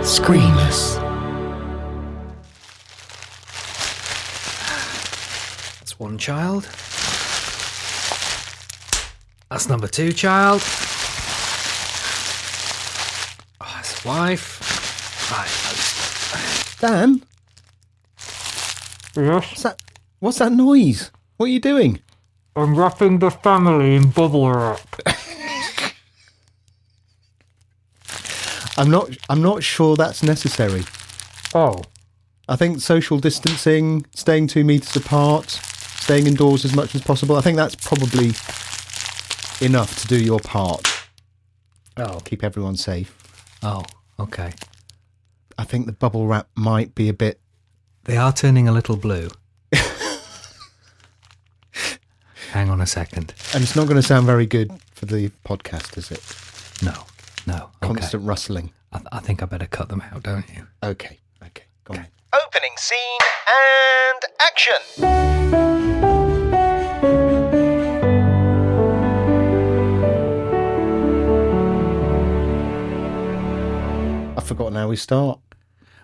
Screamers. That's one child. That's number two child. Oh, that's his wife. Right. Dan? Yes, What's that noise? What are you doing? I'm wrapping the family in bubble wrap. I'm not sure that's necessary. Oh, I think social distancing, staying 2 meters apart, staying indoors as much as possible, I think that's probably enough to do your part. Oh. Keep everyone safe. Oh, okay. I think the bubble wrap might be a bit... They are turning a little blue. Hang on a second. And it's not going to sound very good for the podcast, is it? No. Okay. Constant rustling. I think I better cut them out, don't you? Okay, go on. Opening scene and action. I've forgotten how we start.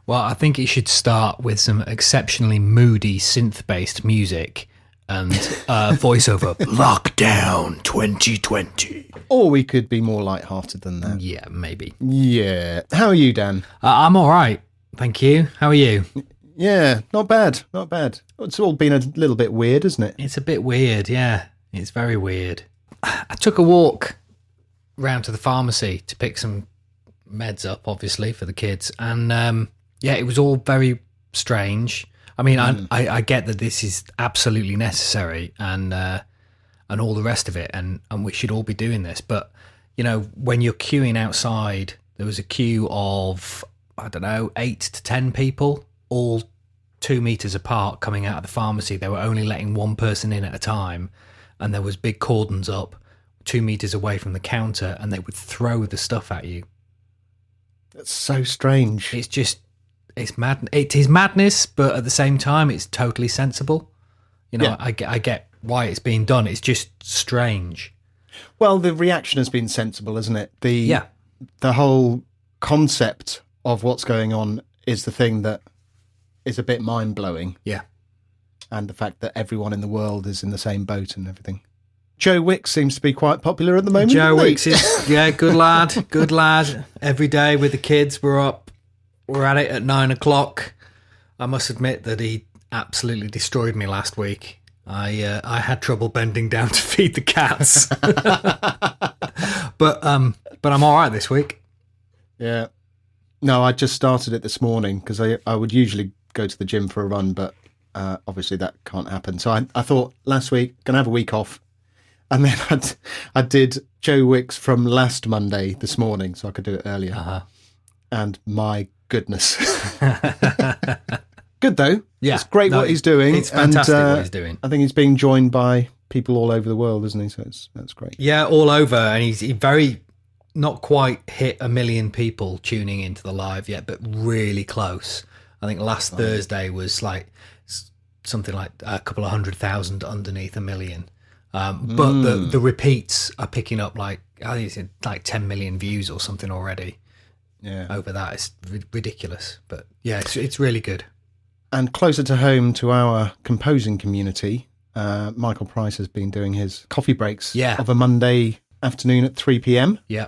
Well, I think it should start with some exceptionally moody synth-based music and voiceover. Lockdown 2020. Or we could be more light-hearted than that. Yeah, maybe. Yeah. How are you, Dan? I'm all right. Thank you. How are you? Yeah, not bad. It's all been a little bit weird, isn't it? It's a bit weird, yeah. It's very weird. I took a walk round to the pharmacy to pick some meds up, obviously, for the kids. And, yeah, it was all very strange. I mean, I get that this is absolutely necessary and all the rest of it, and we should all be doing this. But, you know, when you're queuing outside, there was a queue of, 8 to 10 people, all 2 meters apart coming out of the pharmacy. They were only letting one person in at a time, and there was big cordons up 2 meters away from the counter, and they would throw the stuff at you. That's so strange. It's mad. It is madness, but at the same time, it's totally sensible. You know, Yeah. I get why it's being done. It's just strange. Well, the reaction has been sensible, isn't it? The whole concept of what's going on is the thing that is a bit mind-blowing. Yeah. And the fact that everyone in the world is in the same boat and everything. Joe Wicks seems to be quite popular at the moment. Joe doesn't he? Wicks is, good lad. Every day with the kids, we're at it at 9 o'clock. I must admit that he absolutely destroyed me last week. I had trouble bending down to feed the cats. but I'm all right this week. Yeah. No, I just started it this morning because I would usually go to the gym for a run, but obviously that can't happen. So I thought last week, going to have a week off. And then I did Joe Wicks from last Monday this morning, so I could do it earlier. Uh-huh. And my goodness. Good, though. Yeah. It's great what he's doing. It's fantastic what he's doing. I think he's being joined by people all over the world, isn't he? So that's great. Yeah, all over. And he very... not quite hit 1 million people tuning into the live yet, but really close. I think last Thursday was like something like a couple of 100,000 underneath 1 million. But the repeats are picking up I think it's like 10 million views or something already. Yeah. Over that. It's ridiculous. But yeah, it's really good. And closer to home to our composing community, Michael Price has been doing his coffee breaks of a Monday afternoon at 3 p.m. Yeah.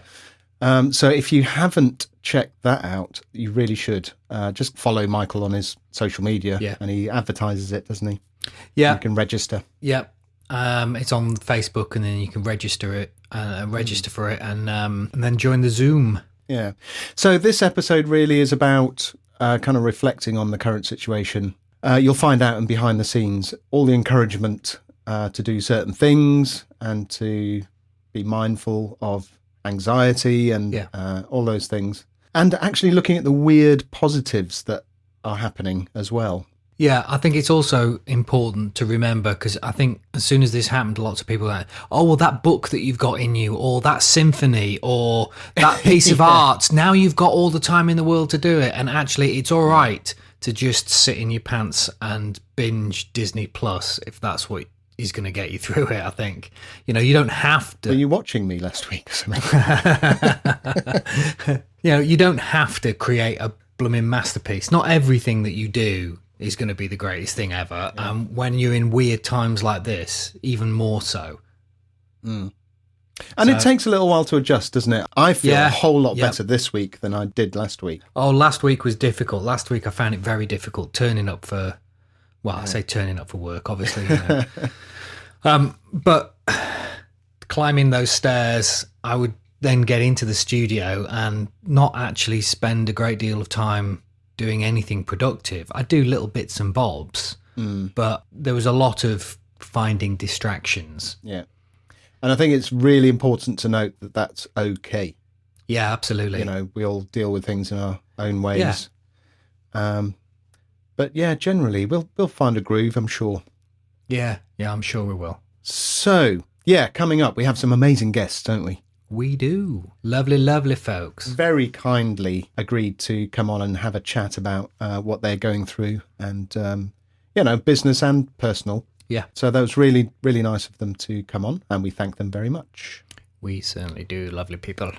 So if you haven't checked that out, you really should. Just follow Michael on his social media. Yeah. And he advertises it, doesn't he? Yeah. You can register. Yeah. It's on Facebook, and then you can register for it, and then join the Zoom. Yeah. So this episode really is about kind of reflecting on the current situation. You'll find out in behind the scenes all the encouragement to do certain things and to be mindful of anxiety and all those things. And actually looking at the weird positives that are happening as well. Yeah, I think it's also important to remember, because I think as soon as this happened, lots of people were like, oh, well, that book that you've got in you, or that symphony, or that piece of art, now you've got all the time in the world to do it. And actually, it's all right to just sit in your pants and binge Disney Plus, if that's what is going to get you through it, I think. You know, you don't have to... Were you watching me last week? You know, you don't have to create a blooming masterpiece. Not everything that you do is going to be the greatest thing ever. When you're in weird times like this, even more so. And it takes a little while to adjust, doesn't it? I feel a whole lot Yep. better this week than I did last week. Oh, last week was difficult. Last week I found it very difficult turning up for, well, I say turning up for work, obviously. You know. But climbing those stairs, I would then get into the studio and not actually spend a great deal of time doing anything productive. I do little bits and bobs, but there was a lot of finding distractions. Yeah. And I think it's really important to note that that's okay. Yeah, absolutely. You know, we all deal with things in our own ways. But yeah, generally we'll find a groove, I'm sure. Yeah, I'm sure we will. So, yeah, coming up, we have some amazing guests, don't we? We do. Lovely, lovely folks. Very kindly agreed to come on and have a chat about what they're going through and, you know, business and personal. Yeah. So that was really, really nice of them to come on, and we thank them very much. We certainly do, lovely people.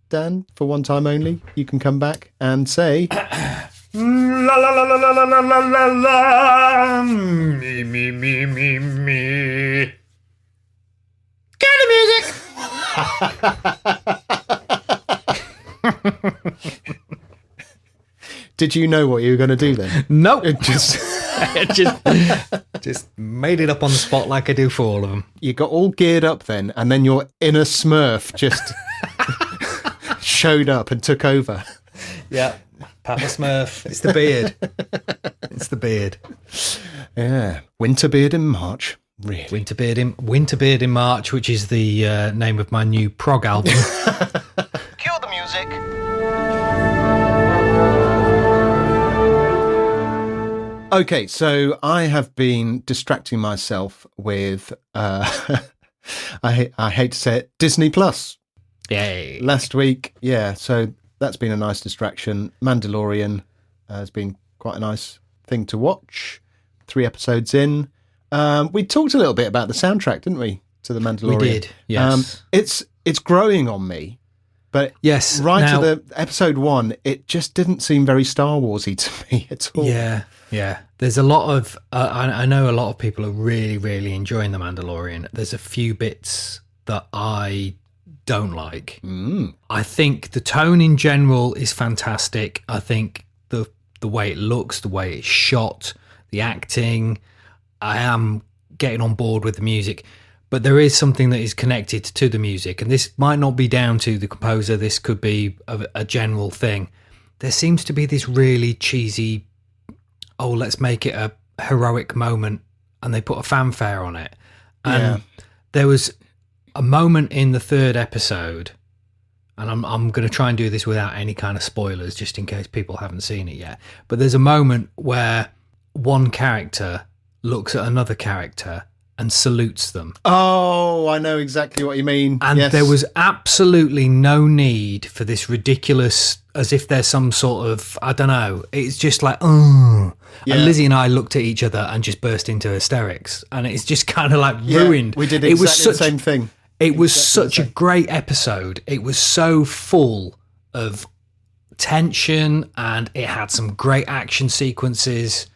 Dan, for one time only, you can come back and say... La la la la la la la la la. Me me me me me. Get the music. Did you know what you were going to do then? Nope. It just... just made it up on the spot like I do for all of them. You got all geared up then, and then your inner smurf just showed up and took over. Yeah. Papa Smurf. It's the beard. It's the beard. Yeah. Winter beard in March. Really? Winterbeard in March, which is the name of my new prog album. Cue the music. Okay, so I have been distracting myself with, I hate to say it, Disney Plus. Yay. Last week, yeah, so that's been a nice distraction. Mandalorian has been quite a nice thing to watch. 3 episodes in. We talked a little bit about the soundtrack, didn't we, to the Mandalorian? We did, yes. It's growing on me, but yes, right now, to the episode 1, it just didn't seem very Star Warsy to me at all. Yeah. There's a lot of, I know a lot of people are really, really enjoying the Mandalorian. There's a few bits that I don't like. I think the tone in general is fantastic. I think the way it looks, the way it's shot, the acting, I am getting on board with the music, but there is something that is connected to the music, and this might not be down to the composer. This could be a general thing. There seems to be this really cheesy, let's make it a heroic moment, and they put a fanfare on it. And there was a moment in the 3rd episode, and I'm going to try and do this without any kind of spoilers, just in case people haven't seen it yet. But there's a moment where one character looks at another character and salutes them. Oh, I know exactly what you mean. And there was absolutely no need for this ridiculous, as if there's some sort of, I don't know, it's just like, And Lizzie and I looked at each other and just burst into hysterics. And it's just kind of like ruined. We did exactly the same thing. It was such a great episode. It was so full of tension, and it had some great action sequences.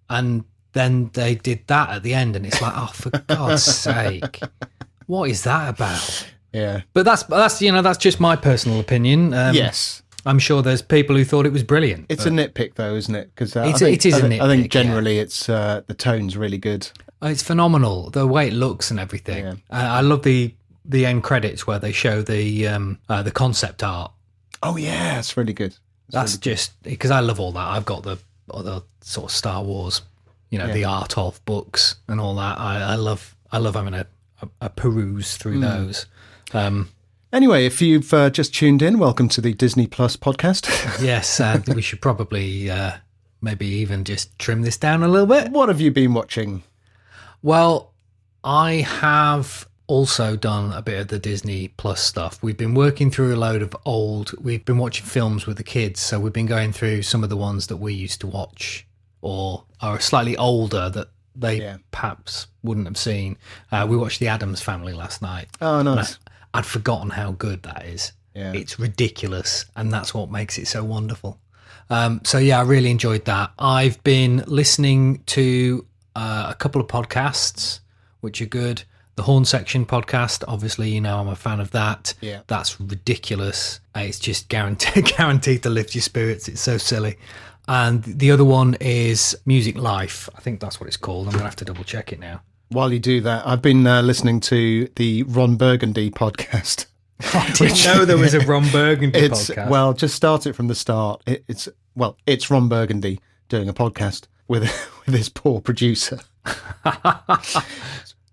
And then they did that at the end, and it's like, oh, for God's sake, what is that about? Yeah, but that's that's just my personal opinion. Yes, I'm sure there's people who thought it was brilliant. It's a nitpick, though, isn't it? Because it is a nitpick. I think generally it's the tone's really good. It's phenomenal, the way it looks and everything. Yeah. I love the end credits where they show the concept art. Oh yeah, it's really good. That's really just because I love all that. I've got the sort of Star Wars, the art of books and all that. I love having a peruse through those. Anyway, if you've just tuned in, welcome to the Disney Plus podcast. Yes, we should probably maybe even just trim this down a little bit. What have you been watching? Well, I have also done a bit of the Disney Plus stuff. We've been working through a load of we've been watching films with the kids, so we've been going through some of the ones that we used to watch or are slightly older that they perhaps wouldn't have seen. We watched The Addams Family last night. Oh, nice. I'd forgotten how good that is. Yeah. It's ridiculous, and that's what makes it so wonderful. So yeah, I really enjoyed that. I've been listening to a couple of podcasts, which are good. The Horn Section podcast, obviously, you know, I'm a fan of that. Yeah. That's ridiculous. It's just guaranteed to lift your spirits. It's so silly. And the other one is Music Life. I think that's what it's called. I'm going to have to double check it now. While you do that, I've been listening to the Ron Burgundy podcast. I didn't know there was a Ron Burgundy podcast. Well, just start it from the start. It's Ron Burgundy doing a podcast with his poor producer.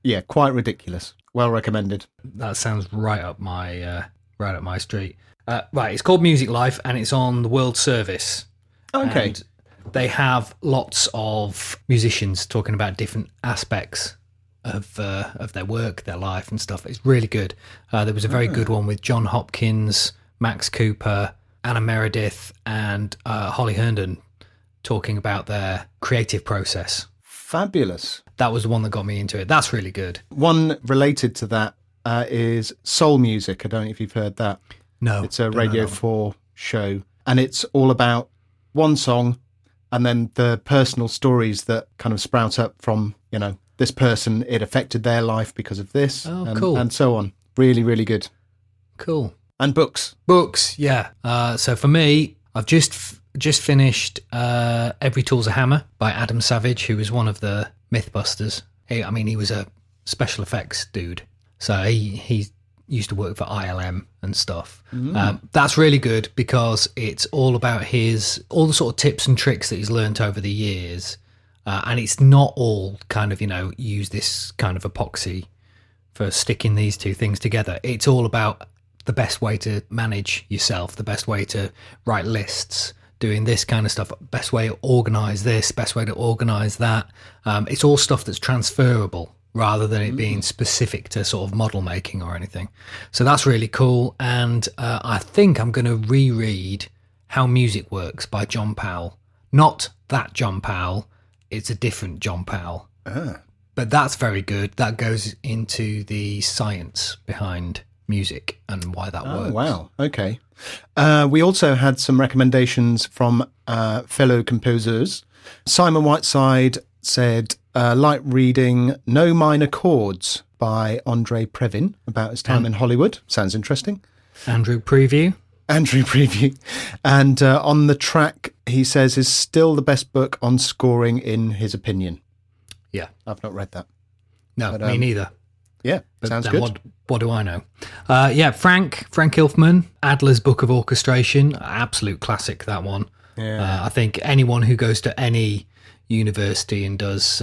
Yeah, quite ridiculous. Well recommended. That sounds right up my street. Right, it's called Music Life, and it's on the World Service. Okay. And they have lots of musicians talking about different aspects of their work, their life, and stuff. It's really good. There was a very good one with John Hopkins, Max Cooper, Anna Meredith, and Holly Herndon talking about their creative process. Fabulous. That was the one that got me into it. That's really good. One related to that is Soul Music. I don't know if you've heard that. No. It's a Radio 4 show, and it's all about one song and then the personal stories that kind of sprout up from, you know, this person, it affected their life because of this, cool. and so on. Really, really good. Cool. And books. Books, yeah. So for me, I've just finished Every Tool's a Hammer by Adam Savage, who was one of the Mythbusters. He was a special effects dude. So he used to work for ILM and stuff. That's really good because it's all about all the sort of tips and tricks that he's learnt over the years. And it's not all kind of, you know, use this kind of epoxy for sticking these two things together. It's all about the best way to manage yourself, the best way to write lists, doing this kind of stuff, best way to organise this, best way to organise that. It's all stuff that's transferable rather than it being specific to sort of model making or anything. So that's really cool. And I think I'm going to reread How Music Works by John Powell. Not that John Powell. It's a different John Powell. But that's very good. That goes into the science behind music and why that works. Oh, wow. Okay. We also had some recommendations from fellow composers. Simon Whiteside said, like reading No Minor Chords by Andre Previn about his time in Hollywood. Sounds interesting. Andrew Preview. And On the Track, he says, is still the best book on scoring in his opinion. Yeah. I've not read that. No, me neither. Yeah, But sounds then good. What do I know? Frank Ilfman, Adler's Book of Orchestration, absolute classic, that one. Yeah. I think anyone who goes to any university and does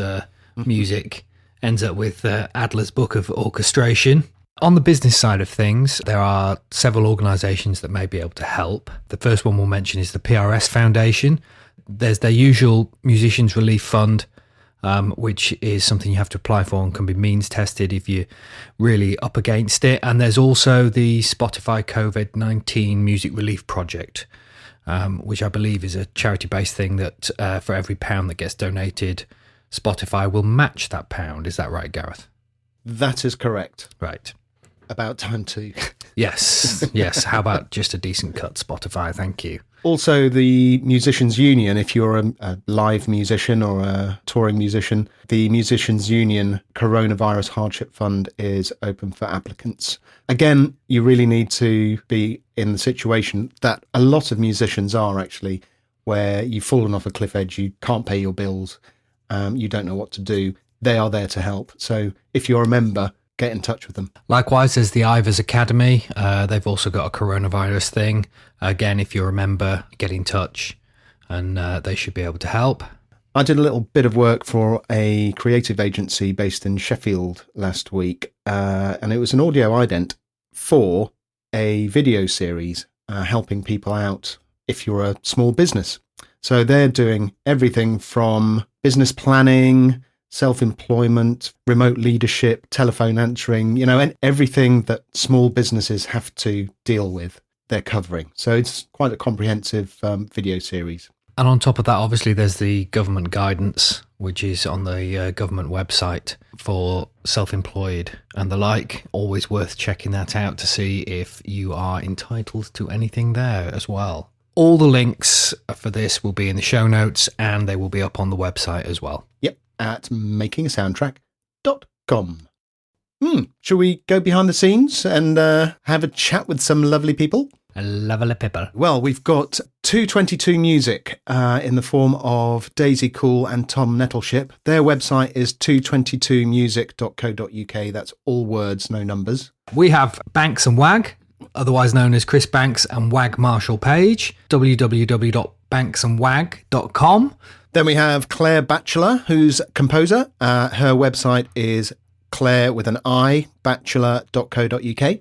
music ends up with Adler's Book of Orchestration. On the business side of things, there are several organisations that may be able to help. The first one we'll mention is the PRS Foundation. There's their usual Musicians Relief Fund, which is something you have to apply for and can be means tested if you're really up against it. And there's also the Spotify COVID-19 Music Relief Project, which I believe is a charity-based thing that for every pound that gets donated, Spotify will match that pound. Is that right, Gareth? That is correct. Right. About time too. Yes. How about just a decent cut, Spotify? Thank you. Also, the Musicians Union, if you're a live musician or a touring musician, the Musicians Union Coronavirus Hardship Fund is open for applicants. Again, you really need to be in the situation that a lot of musicians are actually, where you've fallen off a cliff edge, you can't pay your bills, you don't know what to do. They are there to help. So if you're a member, get in touch with them. Likewise, there's the Ivers Academy. They've also got a coronavirus thing. Again, if you're a member, get in touch and they should be able to help. I did a little bit of work for a creative agency based in Sheffield last week, and it was an audio ident for a video series helping people out if you're a small business. So they're doing everything from business planning, self-employment, remote leadership, telephone answering, and everything that small businesses have to deal with, they're covering. So it's quite a comprehensive video series. And on top of that, obviously, there's the government guidance, which is on the government website for self-employed and the like. Always worth checking that out to see if you are entitled to anything there as well. All the links for this will be in the show notes, and they will be up on the website as well. Yep, at makingasoundtrack.com. Shall we go behind the scenes and have a chat with some lovely people? Lovely people. Well, we've got 222 Music in the form of Daisy Cool and Tom Nettleship. Their website is 222music.co.uk. That's all words, no numbers. We have Banks and Wag, otherwise known as Chris Banks and Wag Marshall Page, www.banksandwag.com. Then we have Claire Batchelor, who's a composer. Her website is Claire with an I, batchelor.co.uk.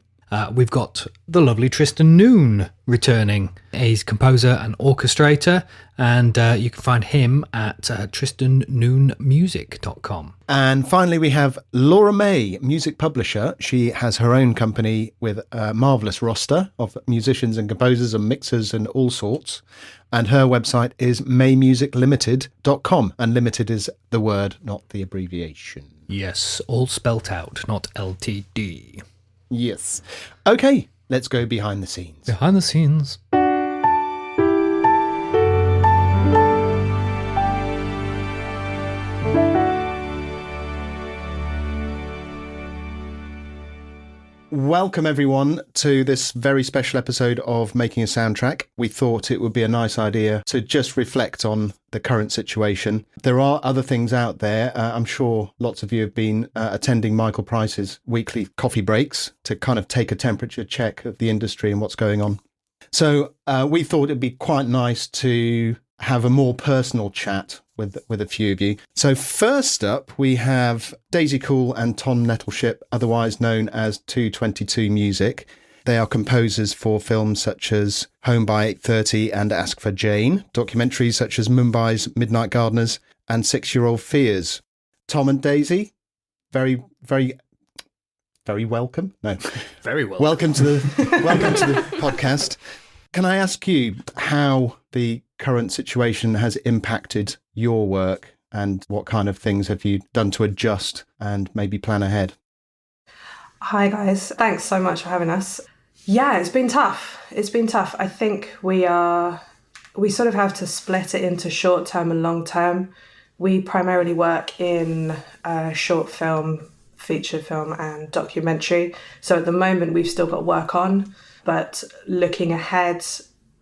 We've got the lovely Tristan Noon returning. He's composer and orchestrator, and you can find him at tristannoonmusic.com. And finally, we have Laura May, music publisher. She has her own company with a marvellous roster of musicians and composers and mixers and all sorts. And her website is maymusiclimited.com. And limited is the word, not the abbreviation. Yes, all spelt out, not LTD. Yes. Okay, let's go behind the scenes. Behind the scenes. Welcome, everyone, to this very special episode of Making a Soundtrack. We thought it would be a nice idea to just reflect on the current situation. There are other things out there. I'm sure lots of you have been attending Michael Price's weekly coffee breaks to kind of take a temperature check of the industry and what's going on. So we thought it'd be quite nice to have a more personal chat with a few of you. So first up, we have Daisy Cool and Tom Nettleship, otherwise known as 222 Music. They are composers for films such as Home by 8:30 and Ask for Jane, documentaries such as Mumbai's Midnight Gardeners and 6-Year-Old Fears. Tom and Daisy, very welcome. No, Very well. welcome to the podcast. Can I ask you how the current situation has impacted your work and what kind of things have you done to adjust and maybe plan ahead? Hi guys, thanks so much for having us. Yeah, it's been tough. I think we sort of have to split it into short term and long term. We primarily work in short film, feature film and documentary. So at the moment we've still got work on, but looking ahead,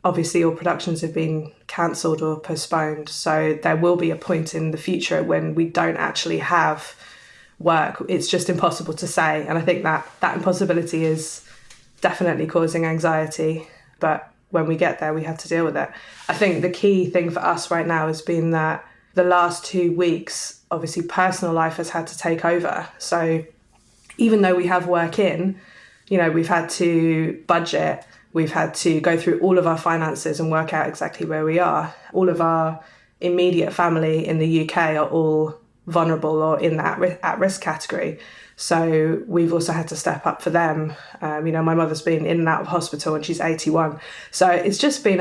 obviously all productions have been cancelled or postponed. So there will be a point in the future when we don't actually have work. It's just impossible to say. And I think that impossibility is definitely causing anxiety. But when we get there, we have to deal with it. I think the key thing for us right now has been that the last 2 weeks, obviously personal life has had to take over. So even though we have work in, we've had to budget. We've had to go through all of our finances and work out exactly where we are. All of our immediate family in the UK are all vulnerable or in that at-risk category. So we've also had to step up for them. My mother's been in and out of hospital and she's 81. So it's just been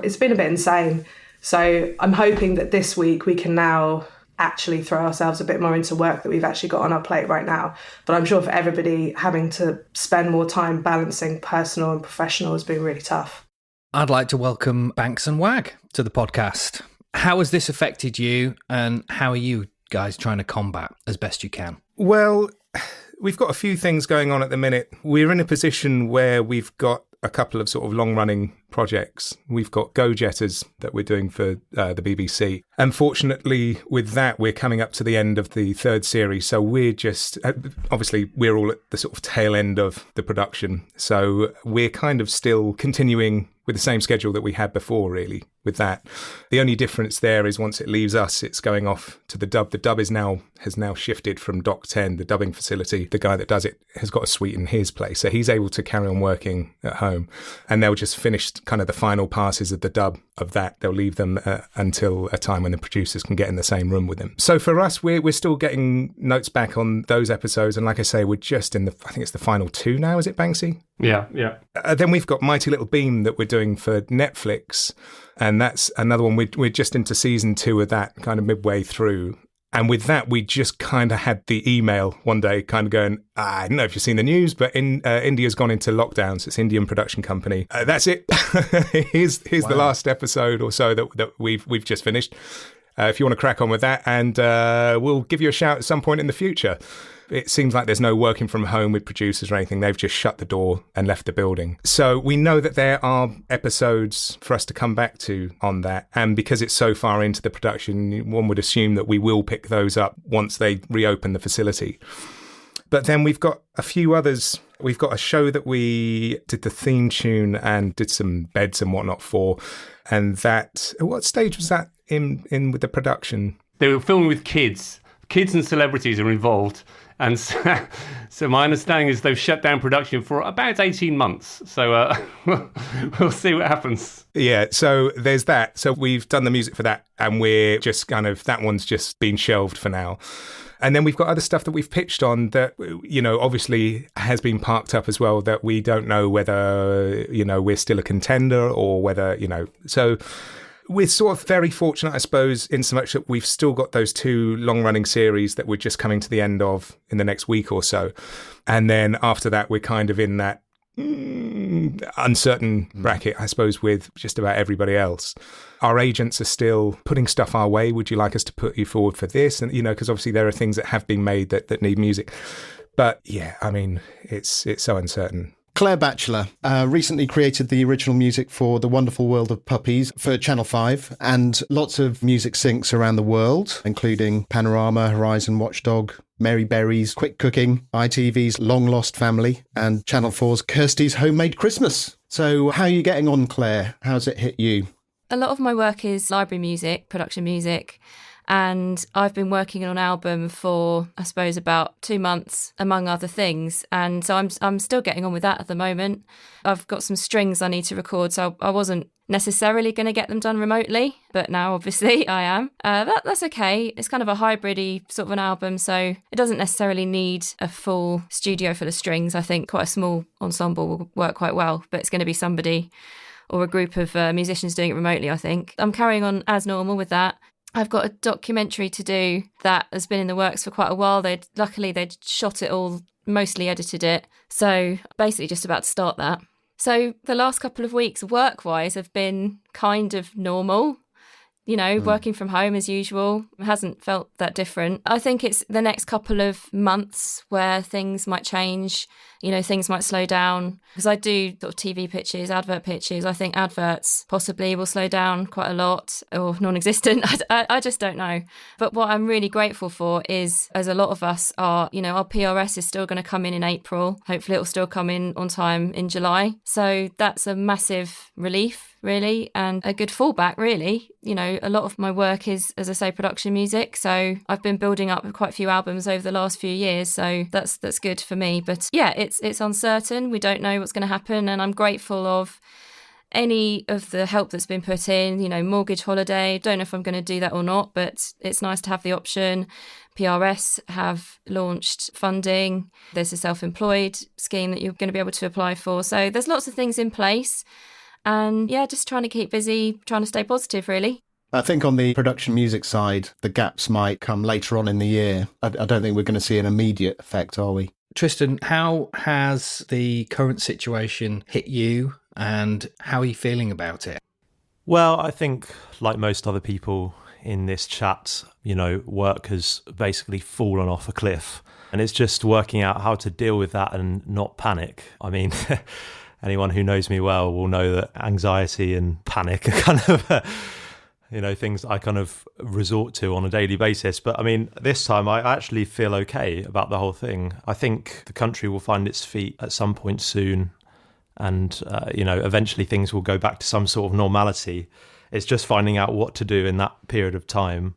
it's been a bit insane. So I'm hoping that this week we can now actually throw ourselves a bit more into work that we've actually got on our plate right now. But I'm sure for everybody, having to spend more time balancing personal and professional has been really tough. I'd like to welcome Banks and Wag to the podcast. How has this affected you, and how are you guys trying to combat as best you can? Well, we've got a few things going on at the minute. We're in a position where we've got a couple of sort of long-running projects. We've got Go-Jetters that we're doing for the BBC. Unfortunately, with that, we're coming up to the end of the third series. So we're just, obviously, we're all at the sort of tail end of the production. So we're kind of still continuing with the same schedule that we had before, really, with that. The only difference there is once it leaves us, it's going off to the dub. The dub has now shifted from Doc 10, the dubbing facility. The guy that does it has got a suite in his place, so he's able to carry on working at home. And they'll just finish kind of the final passes of the dub of that. They'll leave them until a time when the producers can get in the same room with them. So for us, we're still getting notes back on those episodes. And like I say, we're just in I think it's the final 2 now, is it, Banksy? Yeah. Then we've got Mighty Little Beam that we're doing for Netflix. And that's another one. We're just into season 2 of that, kind of midway through. And with that, we just kind of had the email one day kind of going, I don't know if you've seen the news, but India's gone into lockdown. So it's Indian production company. That's it. Here's the last episode or so that we've just finished. If you want to crack on with that, and we'll give you a shout at some point in the future. It seems like there's no working from home with producers or anything. They've just shut the door and left the building. So we know that there are episodes for us to come back to on that. And because it's so far into the production, one would assume that we will pick those up once they reopen the facility. But then we've got a few others. We've got a show that we did the theme tune and did some beds and whatnot for. And that, what stage was that in with the production? They were filming with kids. Kids and celebrities are involved. And so my understanding is they've shut down production for about 18 months. So we'll see what happens. Yeah, so there's that. So we've done the music for that, and we're just that one's just been shelved for now. And then we've got other stuff that we've pitched on that, obviously has been parked up as well, that we don't know whether, we're still a contender or whether, so... We're sort of very fortunate, I suppose, in so much that we've still got those 2 long-running series that we're just coming to the end of in the next week or so. And then after that, we're kind of in that uncertain bracket, I suppose, with just about everybody else. Our agents are still putting stuff our way. Would you like us to put you forward for this? And, because obviously there are things that have been made that need music. But yeah, I mean, it's so uncertain. Claire Batchelor recently created the original music for The Wonderful World of Puppies for Channel 5, and lots of music syncs around the world, including Panorama, Horizon Watchdog, Mary Berry's Quick Cooking, ITV's Long Lost Family, and Channel 4's Kirsty's Homemade Christmas. So how are you getting on, Claire? How's it hit you? A lot of my work is library music, production music. And I've been working on an album for, I suppose, about 2 months, among other things. And so I'm still getting on with that at the moment. I've got some strings I need to record, so I wasn't necessarily going to get them done remotely, but now obviously I am. That's okay. It's kind of a hybrid-y sort of an album, so it doesn't necessarily need a full studio full of strings. I think quite a small ensemble will work quite well, but it's going to be somebody or a group of musicians doing it remotely, I think. I'm carrying on as normal with that. I've got a documentary to do that has been in the works for quite a while. Luckily they'd shot it all, mostly edited it. So basically just about to start that. So the last couple of weeks work-wise have been kind of normal. Working from home as usual. It hasn't felt that different. I think it's the next couple of months where things might change, things might slow down. Because I do sort of TV pitches, advert pitches. I think adverts possibly will slow down quite a lot or non-existent. I just don't know. But what I'm really grateful for is, as a lot of us are, our PRS is still going to come in April. Hopefully it'll still come in on time in July. So that's a massive relief, really, and a good fallback, really. A lot of my work is, as I say, production music. So I've been building up quite a few albums over the last few years. So that's good for me. But yeah, it's uncertain. We don't know what's going to happen. And I'm grateful of any of the help that's been put in, mortgage holiday. Don't know if I'm going to do that or not, but it's nice to have the option. PRS have launched funding. There's a self-employed scheme that you're going to be able to apply for. So there's lots of things in place. And yeah, just trying to keep busy, trying to stay positive, really. I think on the production music side, the gaps might come later on in the year. I don't think we're going to see an immediate effect, are we? Tristan, how has the current situation hit you, and how are you feeling about it? Well, I think, like most other people in this chat, work has basically fallen off a cliff. And it's just working out how to deal with that and not panic. I mean... Anyone who knows me well will know that anxiety and panic are kind of, things I kind of resort to on a daily basis. But I mean, this time I actually feel okay about the whole thing. I think the country will find its feet at some point soon. And, eventually things will go back to some sort of normality. It's just finding out what to do in that period of time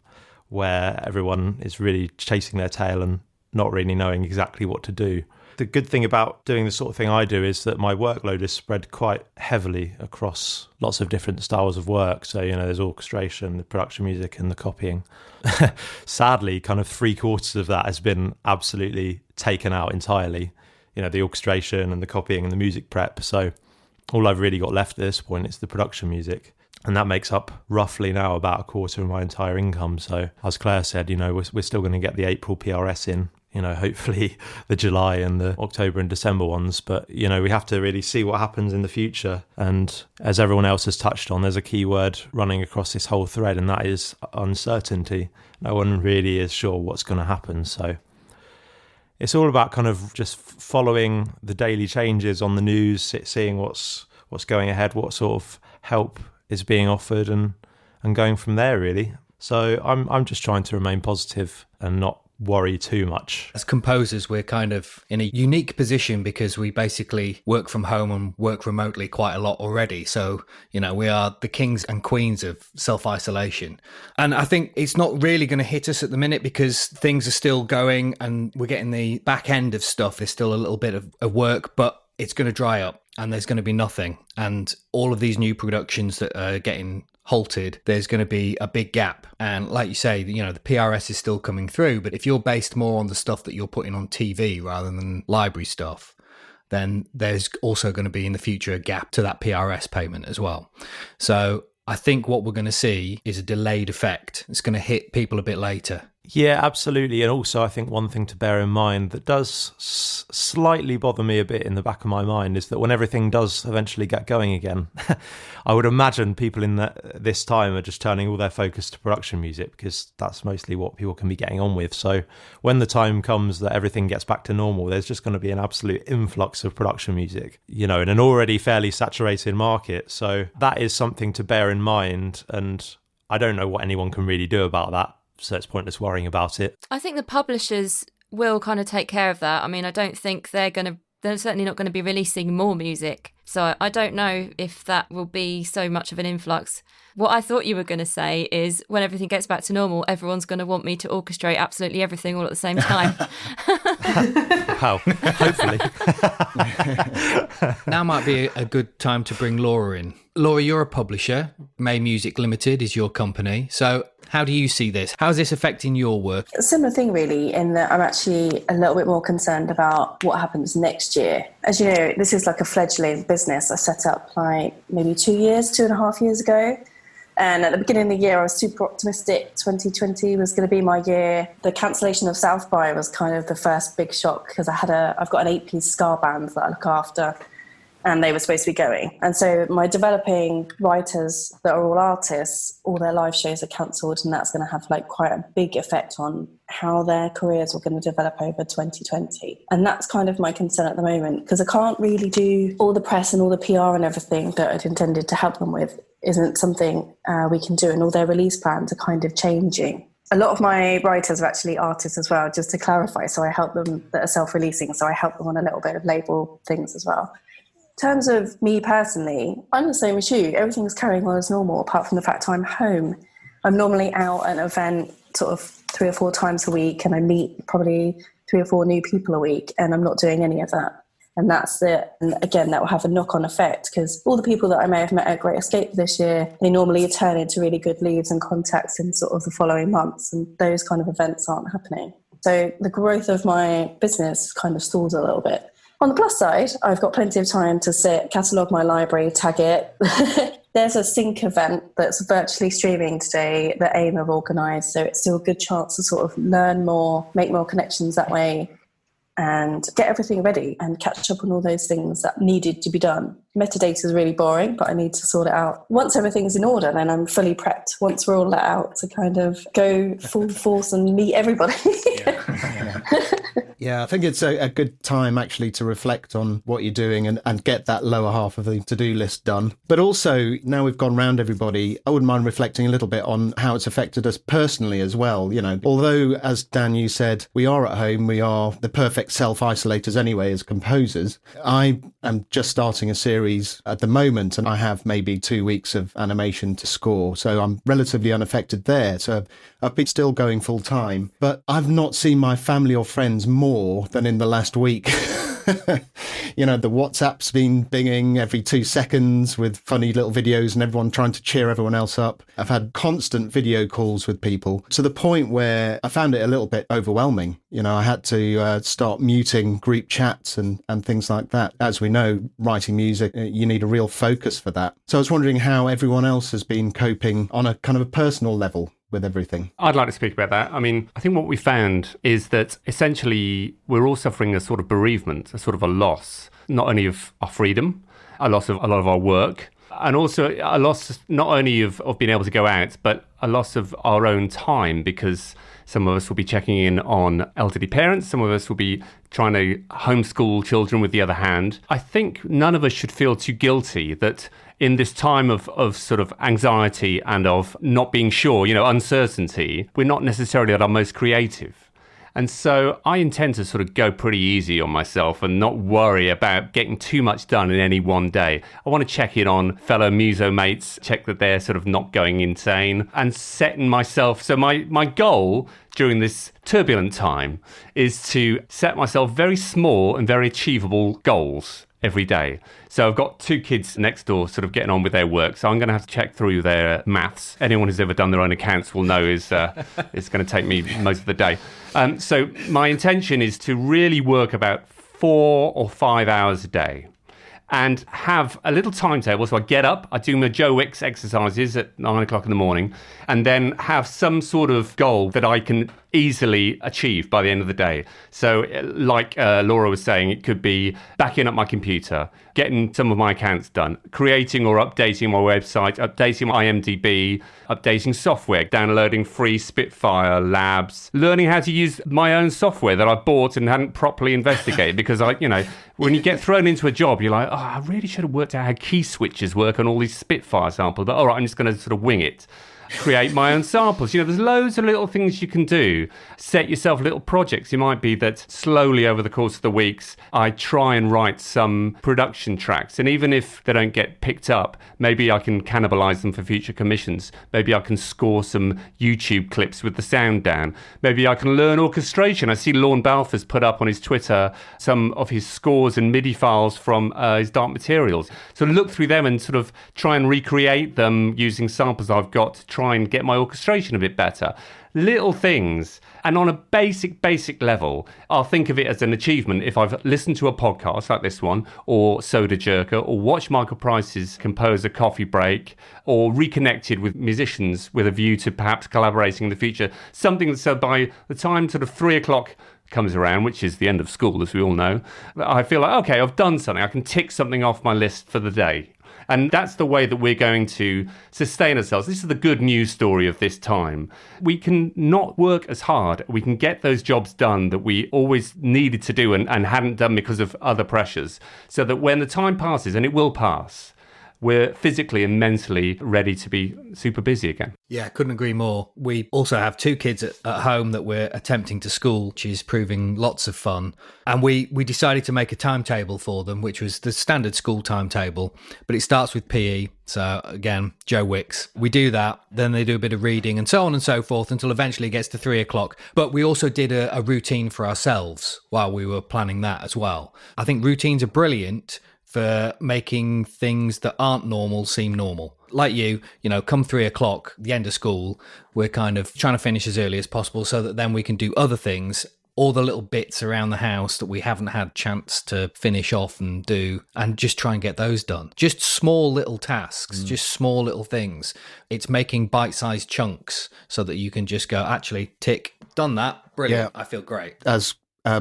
where everyone is really chasing their tail and not really knowing exactly what to do. The good thing about doing the sort of thing I do is that my workload is spread quite heavily across lots of different styles of work. So, there's orchestration, the production music and the copying. Sadly, kind of 3/4 of that has been absolutely taken out entirely. The orchestration and the copying and the music prep. So all I've really got left at this point is the production music. And that makes up roughly now about a quarter of my entire income. So as Claire said, we're still going to get the April PRS in, hopefully the July and the October and December ones. But, we have to really see what happens in the future. And as everyone else has touched on, there's a key word running across this whole thread, and that is uncertainty. No one really is sure what's going to happen. So it's all about kind of just following the daily changes on the news, seeing what's going ahead, what sort of help is being offered, and going from there, really. So I'm just trying to remain positive and not worry too much. As composers, we're kind of in a unique position because we basically work from home and work remotely quite a lot already. So, we are the kings and queens of self-isolation. And I think it's not really going to hit us at the minute because things are still going and we're getting the back end of stuff. There's still a little bit of work, but it's going to dry up and there's going to be nothing. And all of these new productions that are getting halted, there's going to be a big gap. And like you say, the PRS is still coming through, but if you're based more on the stuff that you're putting on TV rather than library stuff, then there's also going to be in the future a gap to that PRS payment as well. So I think what we're going to see is a delayed effect. It's going to hit people a bit later. Yeah, absolutely. And also I think one thing to bear in mind that does slightly bother me a bit in the back of my mind is that when everything does eventually get going again, I would imagine people in this time are just turning all their focus to production music because that's mostly what people can be getting on with. So when the time comes that everything gets back to normal, there's just going to be an absolute influx of production music, in an already fairly saturated market. So that is something to bear in mind. And I don't know what anyone can really do about that. So it's pointless worrying about it. I think the publishers will kind of take care of that. I mean, I don't think they're certainly not going to be releasing more music. So I don't know if that will be so much of an influx. What I thought you were going to say is when everything gets back to normal, everyone's going to want me to orchestrate absolutely everything all at the same time. Wow, hopefully. Now might be a good time to bring Laura in. Laura, you're a publisher. May Music Limited is your company. So how do you see this? How is this affecting your work? A similar thing, really, in that I'm actually a little bit more concerned about what happens next year. As you know, this is like a fledgling business I set up like maybe 2.5 years ago. And at the beginning of the year, I was super optimistic. 2020 was going to be my year. The cancellation of South by was kind of the first big shock because I've got an 8-piece ska band that I look after, and they were supposed to be going. And so my developing writers that are all artists, all their live shows are cancelled, and that's going to have like quite a big effect on how their careers were going to develop over 2020. And that's kind of my concern at the moment because I can't really do all the press and all the PR and everything that I'd intended to help them with isn't something we can do, and all their release plans are kind of changing. A lot of my writers are actually artists as well, just to clarify. So I help them that are self-releasing. So I help them on a little bit of label things as well. In terms of me personally, I'm the same as you. Everything's carrying on as normal, apart from the fact I'm home. I'm normally out at an event sort of 3 or 4 times a week, and I meet probably 3 or 4 new people a week, and I'm not doing any of that. And that's it. And again, that will have a knock-on effect because all the people that I may have met at Great Escape this year, they normally turn into really good leads and contacts in sort of the following months, and those kind of events aren't happening. So the growth of my business kind of stalls a little bit. On the plus side, I've got plenty of time to sit, catalogue my library, tag it. There's a sync event that's virtually streaming today that AIM have organised, so it's still a good chance to sort of learn more, make more connections that way, and get everything ready and catch up on all those things that needed to be done. Metadata is really boring, but I need to sort it out. Once everything's in order, then I'm fully prepped. Once we're all let out to kind of go full force and meet everybody. Yeah, I think it's a good time actually to reflect on what you're doing and get that lower half of the to-do list done. But also, now we've gone round everybody, I wouldn't mind reflecting a little bit on how it's affected us personally as well. Although, as Dan, you said, we are at home, we are the perfect self-isolators anyway as composers. I am just starting a series at the moment, and I have maybe 2 weeks of animation to score. So I'm relatively unaffected there. So I've been still going full time, but I've not seen my family or friends more than in the last week. You know, the WhatsApp's been binging every 2 seconds with funny little videos and everyone trying to cheer everyone else up. I've had constant video calls with people to the point where I found it a little bit overwhelming. You know, I had to start muting group chats and things like that. As we know, writing music, you need a real focus for that. So I was wondering how everyone else has been coping on a kind of a personal level with everything. I'd like to speak about that. I mean, I think what we found is that essentially we're all suffering a sort of bereavement, a sort of a loss, not only of our freedom, a loss of a lot of our work, and also a loss not only of being able to go out, but a loss of our own time, because some of us will be checking in on elderly parents. Some of us will be trying to homeschool children with the other hand. I think none of us should feel too guilty that in this time of sort of anxiety and of not being sure, you know, uncertainty, we're not necessarily at our most creative. And so I intend to sort of go pretty easy on myself and not worry about getting too much done in any one day. I want to check in on fellow muso mates, check that they're sort of not going insane, and setting myself. So my goal during this turbulent time is to set myself very small and very achievable goals every day. So I've got 2 kids next door sort of getting on with their work. So I'm going to have to check through their maths. Anyone who's ever done their own accounts will know it's going to take me most of the day. So my intention is to really work about 4 or 5 hours a day and have a little timetable. So I get up, I do my Joe Wicks exercises at 9 o'clock in the morning, and then have some sort of goal that I can easily achieve by the end of the day. So like Laura was saying, it could be backing up my computer, getting some of my accounts done, creating or updating my website, updating my IMDb, updating software, downloading free Spitfire labs, learning how to use my own software that I bought and hadn't properly investigated, because when you get thrown into a job, you're like, oh, I really should have worked out how key switches work on all these Spitfire samples, but all right, I'm just going to sort of wing it. Create my own samples. You know, there's loads of little things you can do. Set yourself little projects. It might be that slowly over the course of the weeks, I try and write some production tracks. And even if they don't get picked up, maybe I can cannibalize them for future commissions. Maybe I can score some YouTube clips with the sound down. Maybe I can learn orchestration. I see Lorne Balfour's put up on his Twitter some of his scores and MIDI files from his Dark Materials. So look through them and sort of try and recreate them using samples I've got to try and get my orchestration a bit better. Little things. And on a basic level, I'll think of it as an achievement if I've listened to a podcast like this one, or Soda Jerker, or watched Michael Price's Composer Coffee Break, or reconnected with musicians with a view to perhaps collaborating in the future. Something so by the time sort of 3 o'clock comes around, which is the end of school, as we all know, I feel like, okay, I've done something. I can tick something off my list for the day. And that's the way that we're going to sustain ourselves. This is the good news story of this time. We can not work as hard. We can get those jobs done that we always needed to do and hadn't done because of other pressures, so that when the time passes, and it will pass, we're physically and mentally ready to be super busy again. Yeah, couldn't agree more. We also have 2 kids at home that we're attempting to school, which is proving lots of fun. And we decided to make a timetable for them, which was the standard school timetable, but it starts with PE. So again, Joe Wicks. We do that, then they do a bit of reading and so on and so forth until eventually it gets to 3 o'clock. But we also did a routine for ourselves while we were planning that as well. I think routines are brilliant for making things that aren't normal seem normal. Like you know, come 3 o'clock, the end of school, we're kind of trying to finish as early as possible so that then we can do other things, all the little bits around the house that we haven't had chance to finish off and do, and just try and get those done. Just small little tasks, just small little things. It's making bite-sized chunks so that you can just go, actually, tick, done that, brilliant, I feel great. As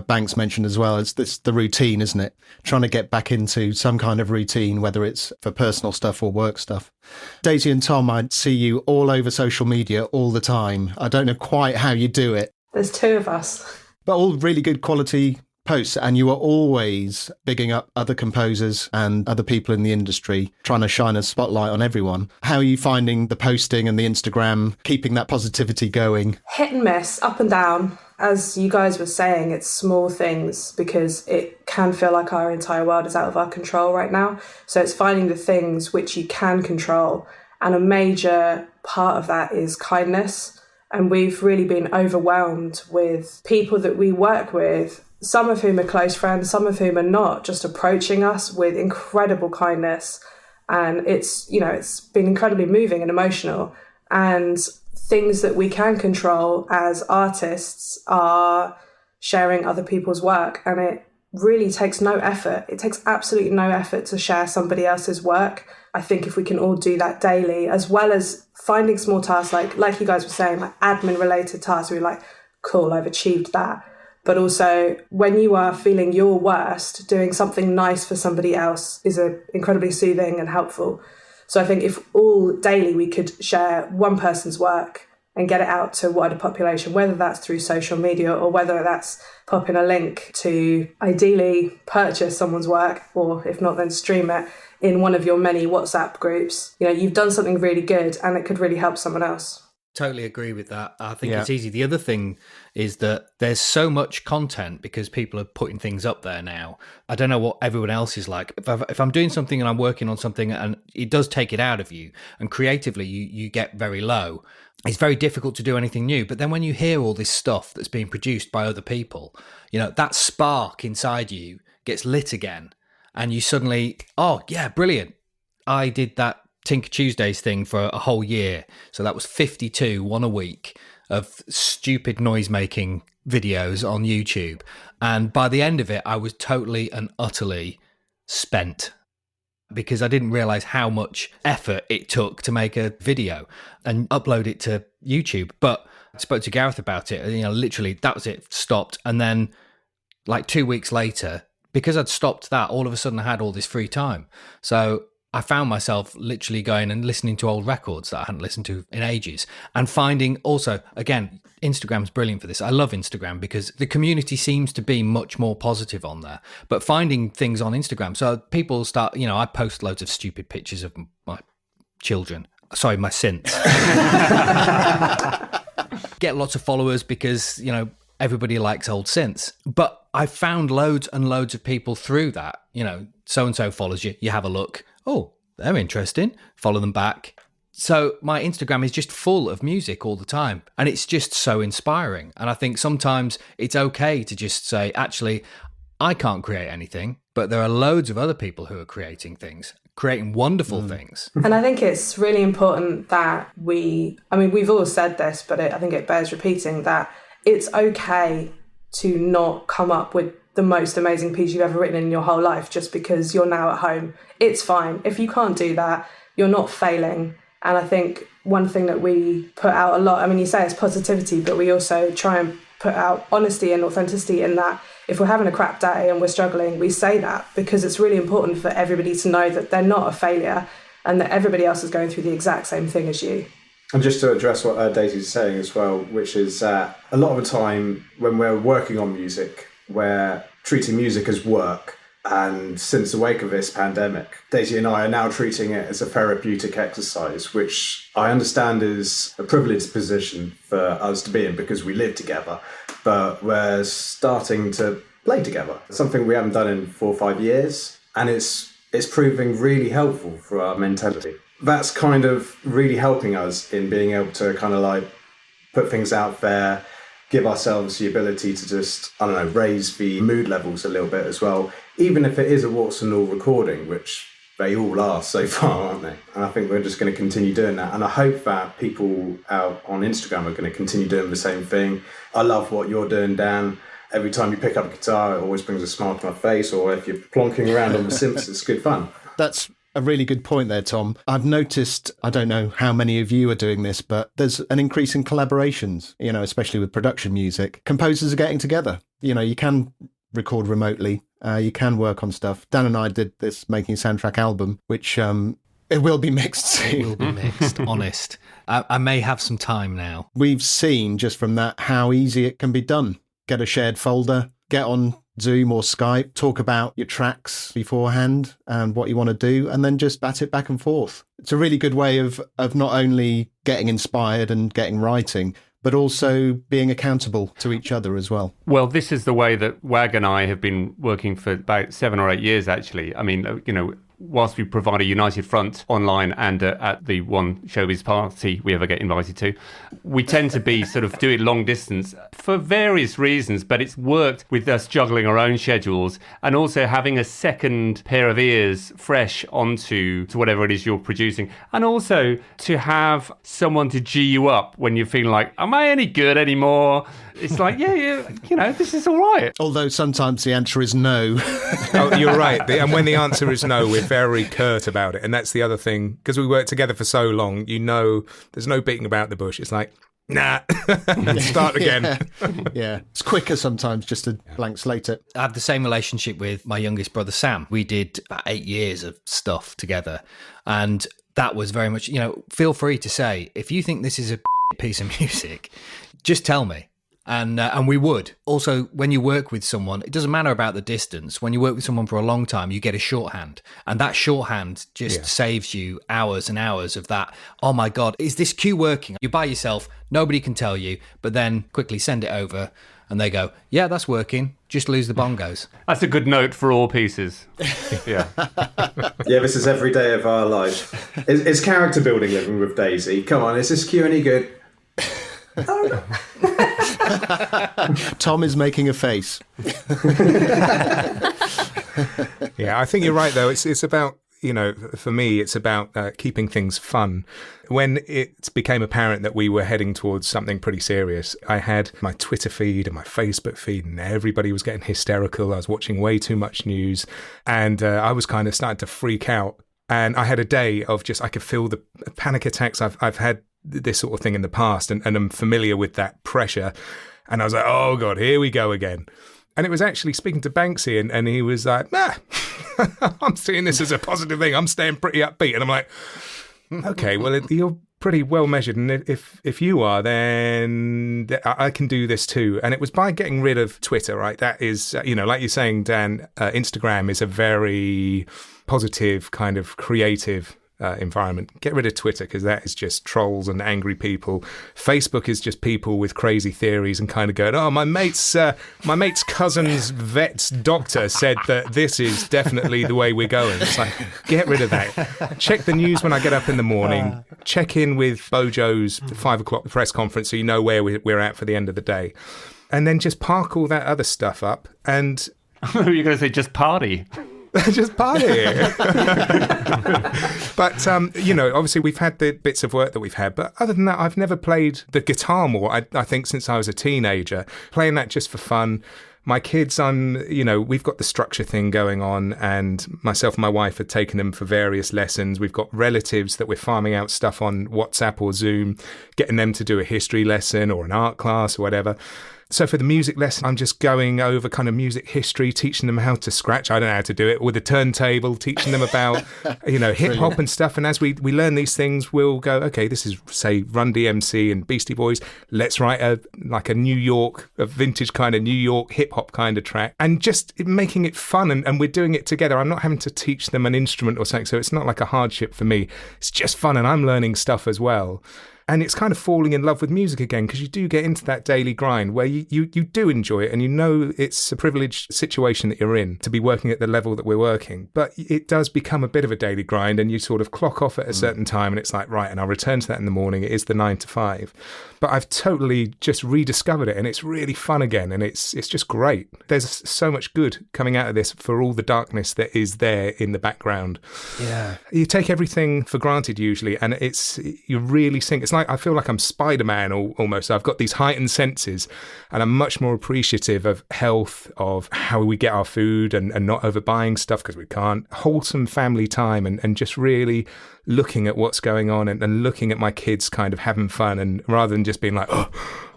Banks mentioned as well, it's the routine, isn't it? Trying to get back into some kind of routine, whether it's for personal stuff or work stuff. Daisy and Tom, I see you all over social media all the time. I don't know quite how you do it. There's 2 of us. But all really good quality posts, and you are always bigging up other composers and other people in the industry, trying to shine a spotlight on everyone. How are you finding the posting and the Instagram, keeping that positivity going? Hit and miss, up and down. As you guys were saying, it's small things because it can feel like our entire world is out of our control right now. So it's finding the things which you can control. And a major part of that is kindness. And we've really been overwhelmed with people that we work with some of whom are close friends, some of whom are not, just approaching us with incredible kindness. And it's been incredibly moving and emotional. And things that we can control as artists are sharing other people's work. And it really takes no effort. It takes absolutely no effort to share somebody else's work. I think if we can all do that daily, as well as finding small tasks like you guys were saying, like admin related tasks, we're like, cool, I've achieved that. But also when you are feeling your worst, doing something nice for somebody else is incredibly soothing and helpful. So I think if all daily we could share one person's work and get it out to a wider population, whether that's through social media or whether that's popping a link to ideally purchase someone's work, or if not, then stream it in one of your many WhatsApp groups, you've done something really good and it could really help someone else. Totally agree with that. I think it's easy. The other thing is that there's so much content because people are putting things up there now. I don't know what everyone else is like. If I'm doing something and I'm working on something and it does take it out of you, and creatively you get very low, it's very difficult to do anything new. But then when you hear all this stuff that's being produced by other people, that spark inside you gets lit again. And you suddenly, oh yeah, brilliant. I did that Tinker Tuesdays thing for a whole year. So that was 52, one a week, of stupid noise-making videos on YouTube. And by the end of it, I was totally and utterly spent because I didn't realize how much effort it took to make a video and upload it to YouTube. But I spoke to Gareth about it. Literally, that was it, stopped. And then like 2 weeks later, because I'd stopped that, all of a sudden I had all this free time. So I found myself literally going and listening to old records that I hadn't listened to in ages, and finding also, again, Instagram's brilliant for this. I love Instagram because the community seems to be much more positive on there, but finding things on Instagram. So people start, I post loads of stupid pictures of my children. Sorry, my synths. Get lots of followers because, everybody likes old synths. But I found loads and loads of people through that, so-and-so follows you, you have a look. Oh, they're interesting. Follow them back. So my Instagram is just full of music all the time. And it's just so inspiring. And I think sometimes it's okay to just say, actually, I can't create anything, but there are loads of other people who are creating things, creating wonderful things. And I think it's really important that we've all said this, but I think it bears repeating, that it's okay to not come up with the most amazing piece you've ever written in your whole life just because you're now at home. It's fine. If you can't do that, you're not failing. And I think one thing that we put out a lot, you say it's positivity, but we also try and put out honesty and authenticity in that. If we're having a crap day and we're struggling, we say that because it's really important for everybody to know that they're not a failure and that everybody else is going through the exact same thing as you. And just to address what Daisy is saying as well, which is a lot of the time when we're working on music, we're treating music as work. And since the wake of this pandemic, Daisy and I are now treating it as a therapeutic exercise, which I understand is a privileged position for us to be in because we live together. But we're starting to play together, something we haven't done in 4 or 5 years. And it's proving really helpful for our mentality. That's kind of really helping us in being able to kind of like put things out there, give ourselves the ability to just, raise the mood levels a little bit as well, even if it is a warts and all recording, which they all are so far, aren't they? And I think we're just going to continue doing that. And I hope that people out on Instagram are going to continue doing the same thing. I love what you're doing, Dan. Every time you pick up a guitar, it always brings a smile to my face, or if you're plonking around on the synths, it's good fun. That's a really good point there, Tom. I've noticed, I don't know how many of you are doing this, but there's an increase in collaborations, especially with production music. Composers are getting together. You can record remotely. You can work on stuff. Dan and I did this Making Soundtrack album, which it will be mixed soon. It will be mixed, honest. I may have some time now. We've seen just from that how easy it can be done. Get a shared folder, get on Zoom or Skype, talk about your tracks beforehand and what you want to do, and then just bat it back and forth. It's a really good way of not only getting inspired and getting writing, but also being accountable to each other as well. Well, this is the way that WAG and I have been working for about 7 or 8 years, actually. whilst we provide a united front online and at the one showbiz party we ever get invited to, we tend to be sort of do it long distance for various reasons, but it's worked with us juggling our own schedules and also having a second pair of ears fresh onto whatever it is you're producing, and also to have someone to G you up when you're feeling like, am I any good anymore? It's like, yeah, this is all right. Although sometimes the answer is no. Oh, you're right. And when the answer is no, we're very curt about it. And that's the other thing, because we worked together for so long, there's no beating about the bush. It's like, nah, start again. Yeah. It's quicker sometimes just to blank slate it. I have the same relationship with my youngest brother, Sam. We did about 8 years of stuff together. And that was very much, feel free to say, if you think this is a piece of music, just tell me. And we would. Also, when you work with someone, it doesn't matter about the distance. When you work with someone for a long time, you get a shorthand. And that shorthand just saves you hours and hours of that. Oh my God, is this cue working? You're by yourself, nobody can tell you, but then quickly send it over and they go, yeah, that's working. Just lose the bongos. That's a good note for all pieces. Yeah. Yeah, this is every day of our life. It's character building living with Daisy. Come on, is this cue any good? Tom is making a face. Yeah, I think you're right, though. It's about, for me, it's about keeping things fun. When it became apparent that we were heading towards something pretty serious, I had my Twitter feed and my Facebook feed, and everybody was getting hysterical. I was watching way too much news, and I was kind of starting to freak out. And I had a day of I could feel the panic attacks. I've had this sort of thing in the past, and I'm familiar with that pressure. And I was like, oh God, here we go again. And it was actually speaking to Banksy, and he was like, nah, I'm seeing this as a positive thing. I'm staying pretty upbeat. And I'm like, okay, well, you're pretty well measured. And if you are, then I can do this too. And it was by getting rid of Twitter, right? That is, like you're saying, Dan, Instagram is a very positive kind of creative environment. Get rid of Twitter, because that is just trolls and angry people. Facebook is just people with crazy theories and kind of going, oh, my mate's cousin's vet's doctor said that this is definitely the way we're going. It's like, get rid of that. Check the news when I get up in the morning. Check in with Bojo's 5 o'clock press conference so you know where we're at for the end of the day. And then just park all that other stuff up and... You're going to say just party. Just party. But, obviously we've had the bits of work that we've had. But other than that, I've never played the guitar more, I think, since I was a teenager. Playing that just for fun. My kids, we've got the structure thing going on, and myself and my wife have taken them for various lessons. We've got relatives that we're farming out stuff on WhatsApp or Zoom, getting them to do a history lesson or an art class or whatever. So for the music lesson, I'm just going over kind of music history, teaching them how to scratch. I don't know how to do it with a turntable, teaching them about, hip hop and stuff. And as we learn these things, we'll go, okay, this is, say, Run DMC and Beastie Boys. Let's write a vintage kind of New York hip hop kind of track, and just making it fun. And we're doing it together. I'm not having to teach them an instrument or something. So it's not like a hardship for me. It's just fun. And I'm learning stuff as well. And it's kind of falling in love with music again, because you do get into that daily grind where you do enjoy it, and it's a privileged situation that you're in to be working at the level that we're working. But it does become a bit of a daily grind, and you sort of clock off at a certain time, and it's like, right, and I'll return to that in the morning. It is the 9 to 5. But I've totally just rediscovered it, and it's really fun again, and it's just great. There's so much good coming out of this for all the darkness that is there in the background. Yeah. You take everything for granted usually, and you really sink. It's like I feel like I'm Spider-Man almost. I've got these heightened senses, and I'm much more appreciative of health, of how we get our food, and not overbuying stuff because we can't. Wholesome family time, and just really looking at what's going on, and looking at my kids kind of having fun, and rather than just being like, oh,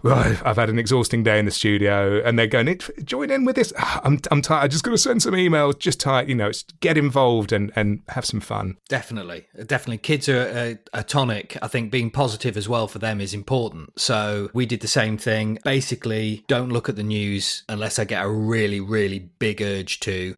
well, I've had an exhausting day in the studio, and they're going, join in with this. I'm tired. I just got to send some emails. Just tired. Get involved and have some fun. Definitely. Kids are a tonic. I think being positive as well for them is important. So we did the same thing. Basically, don't look at the news unless I get a really, really big urge to.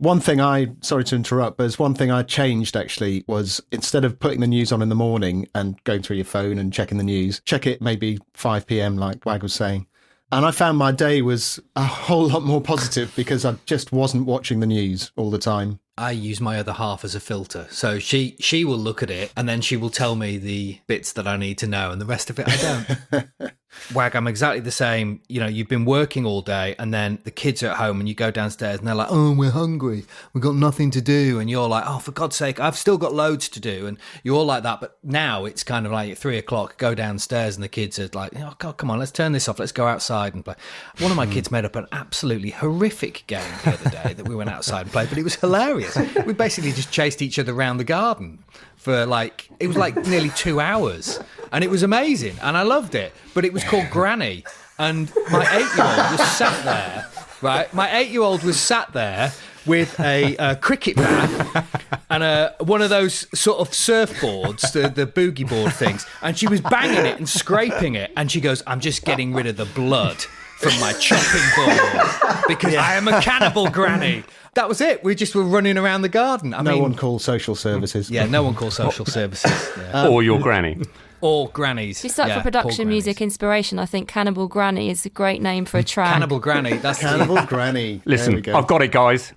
Sorry to interrupt, but there's one thing I changed actually, was instead of putting the news on in the morning and going through your phone and checking the news, check it maybe 5 p.m. like Wag was saying. And I found my day was a whole lot more positive because I just wasn't watching the news all the time. I use my other half as a filter. So she will look at it and then she will tell me the bits that I need to know, and the rest of it I don't. Wag, I'm exactly the same. You know, you've been working all day and then the kids are at home and you go downstairs and they're like, oh, we're hungry. We've got nothing to do. And you're like, oh, for God's sake, I've still got loads to do. And you're all like that. But now it's kind of like at 3:00, go downstairs and the kids are like, oh, God, come on, let's turn this off. Let's go outside and play. One of my kids made up an absolutely horrific game the other day that we went outside and played, but it was hilarious. We basically just chased each other around the garden for it was like nearly 2 hours, and it was amazing and I loved it. But it was called Granny, and my 8-year-old was sat there, right? My 8-year-old was sat there with a cricket bat and one of those sort of surfboards, the boogie board things, and she was banging it and scraping it, and she goes, I'm just getting rid of the blood from my chopping board because I am a cannibal granny. That was it. We just were running around the garden. No one calls social services. Yeah, no one calls social services. Yeah. Or your granny. Or grannies. If you start for production music inspiration, I think Cannibal Granny is a great name for a track. Cannibal Granny. That's Cannibal Granny. Listen, I've got it, guys.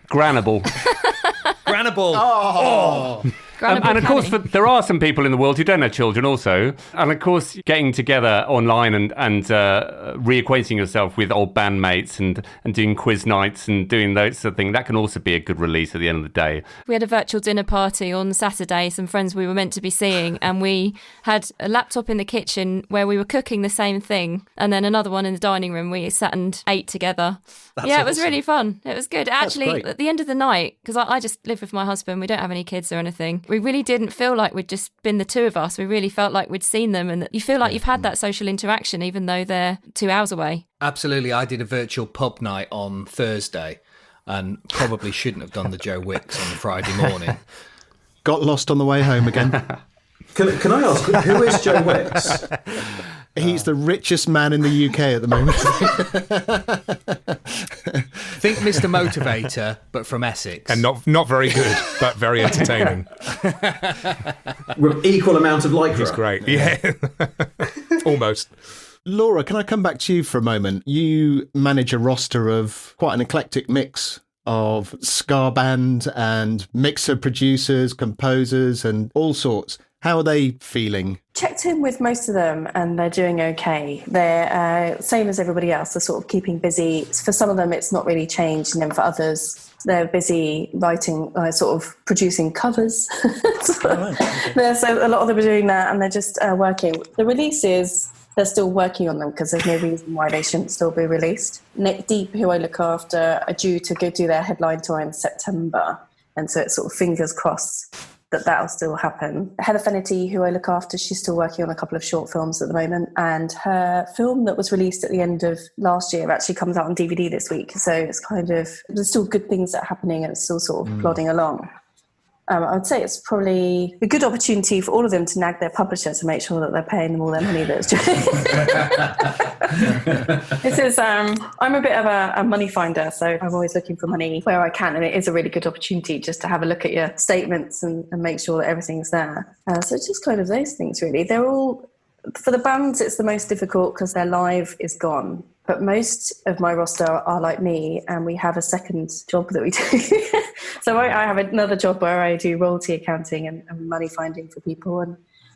Grannable. Grannable. Oh. And of course, there are some people in the world who don't have children also. And of course, getting together online and reacquainting yourself with old bandmates and doing quiz nights and doing those sort of things, that can also be a good release at the end of the day. We had a virtual dinner party on Saturday, some friends we were meant to be seeing, and we had a laptop in the kitchen where we were cooking the same thing, and then another one in the dining room. We sat and ate together. That's awesome. It was really fun. It was good. Actually, at the end of the night, because I just live with my husband, we don't have any kids or anything, we really didn't feel like we'd just been the two of us. We really felt like we'd seen them, and that you feel like you've had that social interaction even though they're 2 hours away. Absolutely. I did a virtual pub night on Thursday and probably shouldn't have done the Joe Wicks on the Friday morning. Got lost on the way home again. Can I ask, who is Joe Wicks? He's the richest man in the UK at the moment. Think Mr. Motivator, but from Essex. And not very good, but very entertaining. With equal amount of Lycra. He's great, yeah. Almost. Laura, can I come back to you for a moment? You manage a roster of quite an eclectic mix of ska band and mixer producers, composers and all sorts. How are they feeling? Checked in with most of them and they're doing okay. They're same as everybody else. They're sort of keeping busy. For some of them, it's not really changed. And then for others, they're busy writing, sort of producing covers. So a lot of them are doing that and they're just working. The releases, they're still working on them because there's no reason why they shouldn't still be released. Neck Deep, who I look after, are due to go do their headline tour in September. And so it's sort of fingers crossed that'll still happen. Heather Fenity, who I look after, she's still working on a couple of short films at the moment, and her film that was released at the end of last year actually comes out on DVD this week, so it's kind of, there's still good things that are happening and it's still sort of plodding along. I would say it's probably a good opportunity for all of them to nag their publisher to make sure that they're paying them all their money that's due. This is, I'm a bit of a money finder, so I'm always looking for money where I can, and it is a really good opportunity just to have a look at your statements and make sure that everything's there. So it's just kind of those things, really. They're all, for the bands, it's the most difficult because their live is gone. But most of my roster are like me, and we have a second job that we do. So I have another job where I do royalty accounting and money finding for people,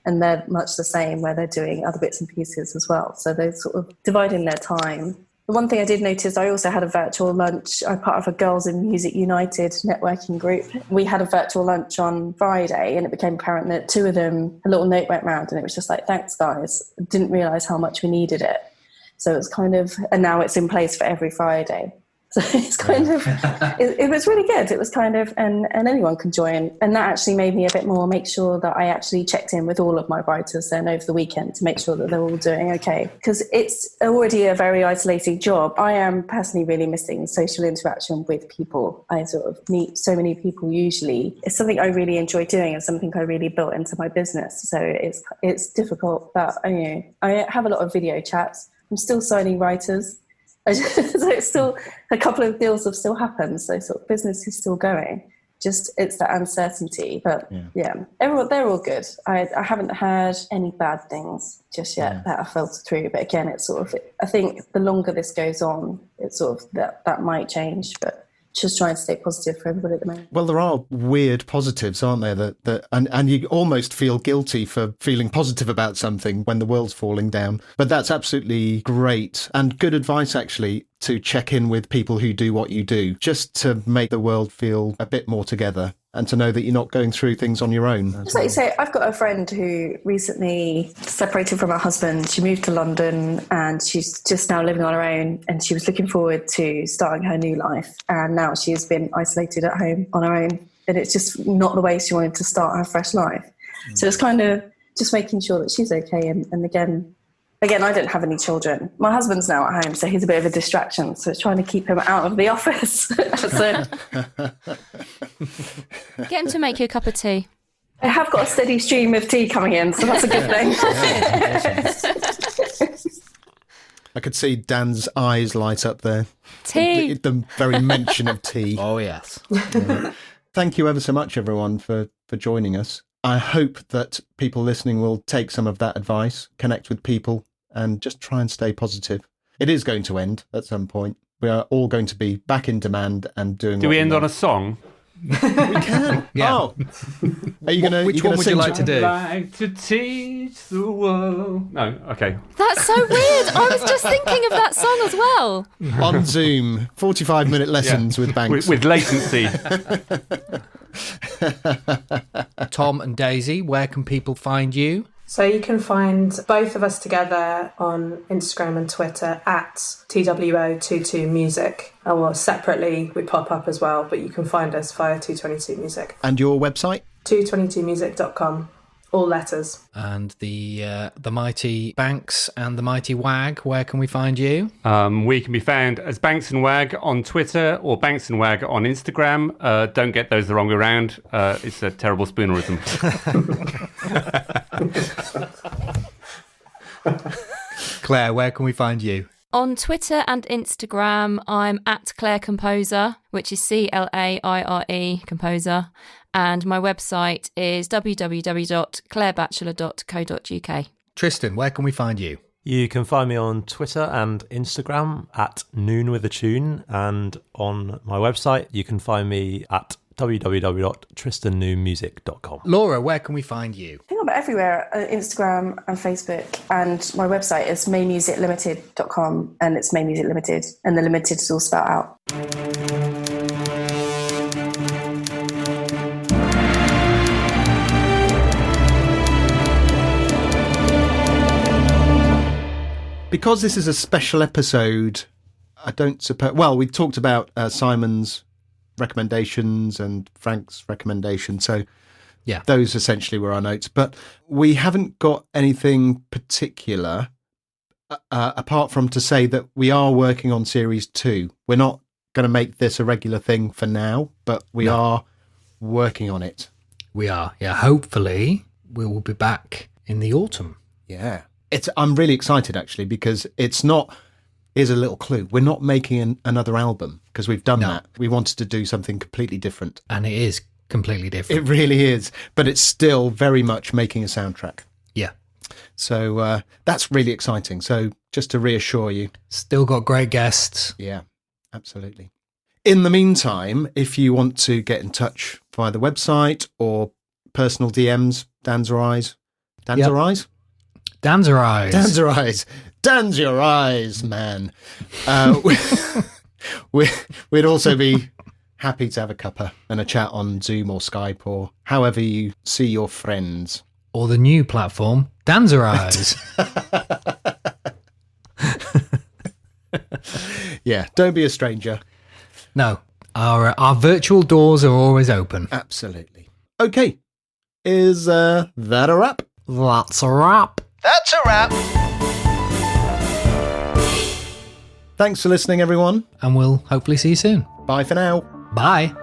and they're much the same, where they're doing other bits and pieces as well. So they're sort of dividing their time. The one thing I did notice, I also had a virtual lunch. I'm part of a Girls in Music United networking group. We had a virtual lunch on Friday, and it became apparent that two of them, a little note went round, and it was just like, thanks, guys. Didn't realise how much we needed it. So it's kind of, and now it's in place for every Friday. So it's kind of, it was really good. It was kind of, and anyone could join. And that actually made me a bit more make sure that I actually checked in with all of my writers then over the weekend to make sure that they're all doing okay. Because it's already a very isolating job. I am personally really missing social interaction with people. I sort of meet so many people usually. It's something I really enjoy doing and something I really built into my business. So it's difficult, but I have a lot of video chats. I'm still signing writers. So it's still, a couple of deals have still happened. So sort of business is still going. Just it's that uncertainty. But everyone, they're all good. I haven't heard any bad things just yet that have filtered through. But again, it's sort of, I think the longer this goes on, it's sort of that might change. But just trying to stay positive for everybody at the moment. Well, there are weird positives, aren't there? And you almost feel guilty for feeling positive about something when the world's falling down. But that's absolutely great and good advice, actually, to check in with people who do what you do, just to make the world feel a bit more together and to know that you're not going through things on your own. Just like you say, I've got a friend who recently separated from her husband. She moved to London and she's just now living on her own, and she was looking forward to starting her new life. And now she has been isolated at home on her own, and it's just not the way she wanted to start her fresh life. So it's kind of just making sure that she's okay. And again, I don't have any children. My husband's now at home, so he's a bit of a distraction. So it's trying to keep him out of the office. So Get him to make you a cup of tea. I have got a steady stream of tea coming in, so that's a good thing. I could see Dan's eyes light up there. Tea. The very mention of tea. Oh, yes. Thank you ever so much, everyone, for joining us. I hope that people listening will take some of that advice, connect with people, and just try and stay positive. It is going to end at some point. We are all going to be back in demand and doing. Do we end on a song? We can. Yeah. Oh. Are you gonna? Which one would you like to do? I'd like to teach the world. No, okay. That's so weird. I was just thinking of that song as well. On Zoom, 45-minute lessons with Banks. With latency. Tom and Daisy, where can people find you? So you can find both of us together on Instagram and Twitter at TWO22music. Or separately, we pop up as well, but you can find us via 222music. And your website? 222music.com. All letters. And the mighty Banks and the mighty Wag, where can we find you? We can be found as Banks and Wag on Twitter or Banks and Wag on Instagram. Don't get those the wrong way around. It's a terrible spoonerism. Claire, where can we find you? On Twitter and Instagram, I'm at Claire Composer, which is CLAIRE Composer. And my website is www.clairebachelor.co.uk. Tristan, where can we find you? You can find me on Twitter and Instagram at noonwithatune, and on my website you can find me at www.tristannoonmusic.com. Laura, where can we find you? I think I'm everywhere, Instagram and Facebook, and my website is maymusiclimited.com, and it's May Music Limited, and the limited is all spelled out. Because this is a special episode, I don't suppose... Well, we talked about Simon's recommendations and Frank's recommendation, so yeah, those essentially were our notes. But we haven't got anything particular apart from to say that we are working on Series 2. We're not going to make this a regular thing for now, but we are working on it. We are, yeah. Hopefully, we will be back in the autumn. Yeah. I'm really excited, actually, because it's not... Here's a little clue. We're not making another album because we've done that. We wanted to do something completely different. And it is completely different. It really is. But it's still very much making a soundtrack. Yeah. So that's really exciting. So just to reassure you. Still got great guests. Yeah, absolutely. In the meantime, if you want to get in touch via the website or personal DMs, Dan's or Eyes. Dan's or Eyes? Dan's or Eyes. Dan's or Eyes. Dan's your eyes, man. We'd also be happy to have a cuppa and a chat on Zoom or Skype or however you see your friends. Or the new platform, Dan's or Eyes. Yeah, don't be a stranger. No, our virtual doors are always open. Absolutely. Okay, is that a wrap? That's a wrap. That's a wrap. Thanks for listening, everyone. And we'll hopefully see you soon. Bye for now. Bye.